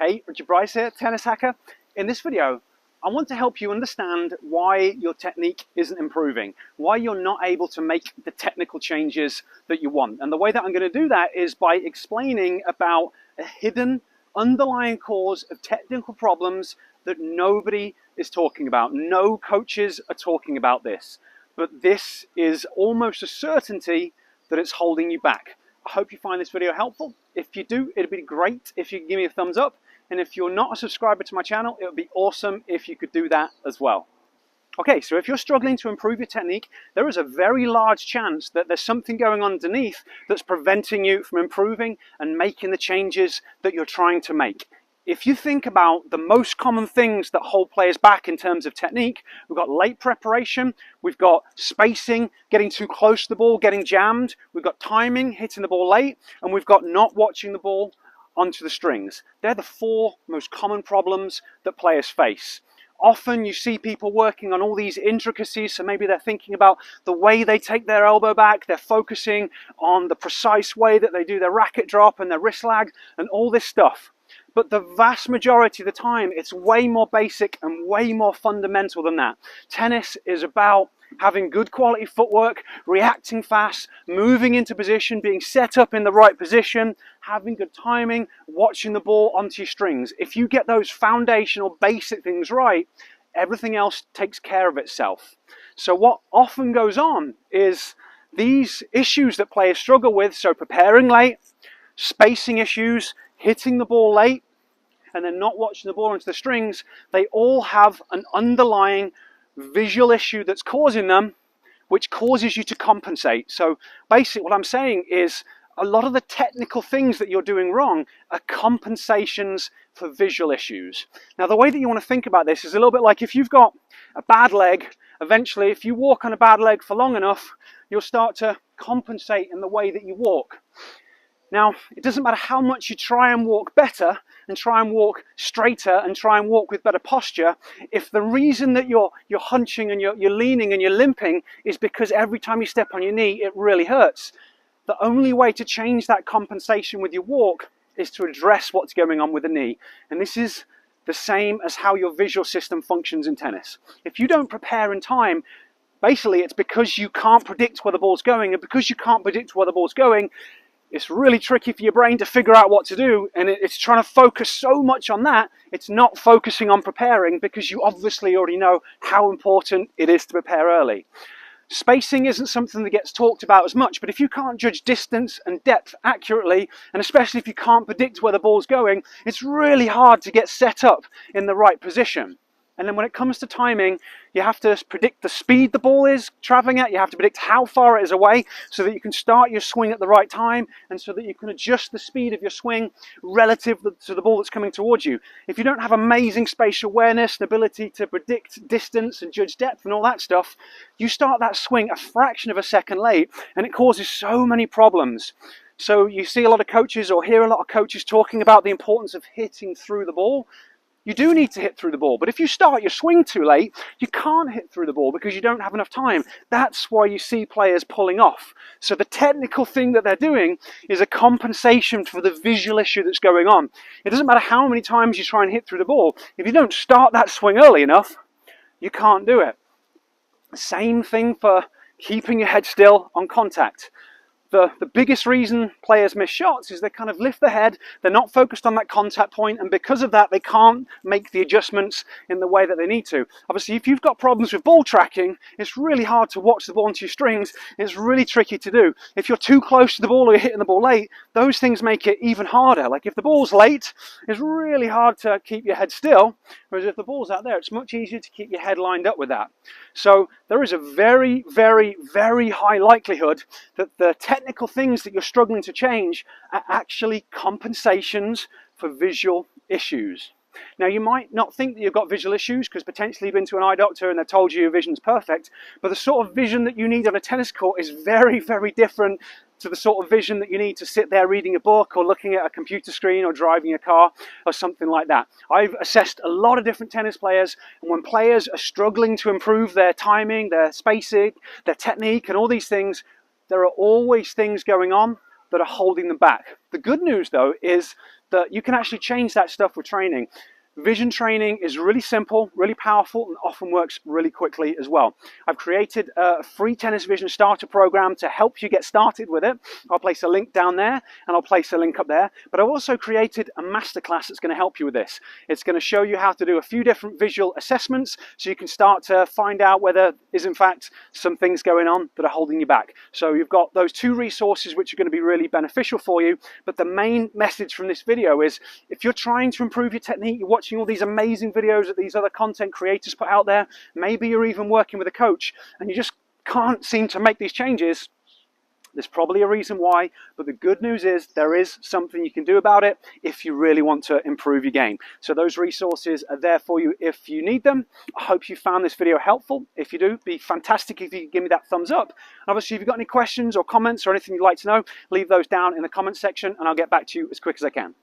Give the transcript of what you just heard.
Hey, Richard Bryce here, Tennis Hacker. In this video, I want to help you understand why your technique isn't improving, why you're not able to make the technical changes that you want. And the way that I'm going to do that is by explaining about a hidden underlying cause of technical problems that nobody is talking about. No coaches are talking about this, but this is almost a certainty that it's holding you back. I hope you find this video helpful. If you do, it'd be great if you could give me a thumbs up. And if you're not a subscriber to my channel, it would be awesome if you could do that as well. Okay, so if you're struggling to improve your technique, there is a very large chance that there's something going on underneath that's preventing you from improving and making the changes that you're trying to make. If you think about the most common things that hold players back in terms of technique, we've got late preparation, we've got spacing, getting too close to the ball, getting jammed, we've got timing, hitting the ball late, and we've got not watching the ball onto the strings. They're the four most common problems that players face. Often you see people working on all these intricacies, so maybe they're thinking about the way they take their elbow back, they're focusing on the precise way that they do their racket drop and their wrist lag and all this stuff. But the vast majority of the time, it's way more basic and way more fundamental than that. Tennis is about having good quality footwork, reacting fast, moving into position, being set up in the right position, having good timing, watching the ball onto your strings. If you get those foundational basic things right, everything else takes care of itself. So what often goes on is these issues that players struggle with, so preparing late, spacing issues, hitting the ball late, and then not watching the ball into the strings, they all have an underlying visual issue that's causing them, which causes you to compensate. So basically what I'm saying is a lot of the technical things that you're doing wrong are compensations for visual issues. Now the way that you want to think about this is a little bit like if you've got a bad leg, eventually if you walk on a bad leg for long enough, you'll start to compensate in the way that you walk. Now, it doesn't matter how much you try and walk better and try and walk straighter and try and walk with better posture, if the reason that you're hunching and you're leaning and you're limping is because every time you step on your knee, it really hurts. The only way to change that compensation with your walk is to address what's going on with the knee. And this is the same as how your visual system functions in tennis. If you don't prepare in time, basically it's because you can't predict where the ball's going, and because you can't predict where the ball's going, it's really tricky for your brain to figure out what to do, and it's trying to focus so much on that, it's not focusing on preparing because you obviously already know how important it is to prepare early. Spacing isn't something that gets talked about as much, but if you can't judge distance and depth accurately, and especially if you can't predict where the ball's going, it's really hard to get set up in the right position. And then when it comes to timing, you have to predict the speed the ball is traveling at, you have to predict how far it is away so that you can start your swing at the right time and so that you can adjust the speed of your swing relative to the ball that's coming towards you. If you don't have amazing spatial awareness, the ability to predict distance and judge depth and all that stuff, you start that swing a fraction of a second late and it causes so many problems. So you see a lot of coaches or hear a lot of coaches talking about the importance of hitting through the ball. You do need to hit through the ball, but if you start your swing too late, you can't hit through the ball because you don't have enough time. That's why you see players pulling off. So the technical thing that they're doing is a compensation for the visual issue that's going on. It doesn't matter how many times you try and hit through the ball. If you don't start that swing early enough, you can't do it. Same thing for keeping your head still on contact. The biggest reason players miss shots is they kind of lift the head, they're not focused on that contact point, and because of that they can't make the adjustments in the way that they need to. Obviously if you've got problems with ball tracking, it's really hard to watch the ball into your strings, it's really tricky to do. If you're too close to the ball or you're hitting the ball late, those things make it even harder. Like if the ball's late, it's really hard to keep your head still, whereas if the ball's out there, it's much easier to keep your head lined up with that. So there is a very, very, very high likelihood that the technical things that you're struggling to change are actually compensations for visual issues. Now you might not think that you've got visual issues because potentially you've been to an eye doctor and they've told you your vision's perfect, but the sort of vision that you need on a tennis court is very, very different to the sort of vision that you need to sit there reading a book or looking at a computer screen or driving a car or something like that. I've assessed a lot of different tennis players, and when players are struggling to improve their timing, their spacing, their technique and all these things, there are always things going on that are holding them back. The good news though is that you can actually change that stuff with training. Vision training is really simple, really powerful, and often works really quickly as well. I've created a free tennis vision starter program to help you get started with it. I'll place a link down there and I'll place a link up there. But I've also created a masterclass that's going to help you with this. It's going to show you how to do a few different visual assessments so you can start to find out whether there's in fact some things going on that are holding you back. So you've got those two resources which are going to be really beneficial for you. But the main message from this video is if you're trying to improve your technique, you're watching all these amazing videos that these other content creators put out there, maybe you're even working with a coach and you just can't seem to make these changes, there's probably a reason why, but the good news is there is something you can do about it if you really want to improve your game. So those resources are there for you if you need them. I hope you found this video helpful. If you do, it'd be fantastic if you could give me that thumbs up. And obviously, if you've got any questions or comments or anything you'd like to know, leave those down in the comments section and I'll get back to you as quick as I can.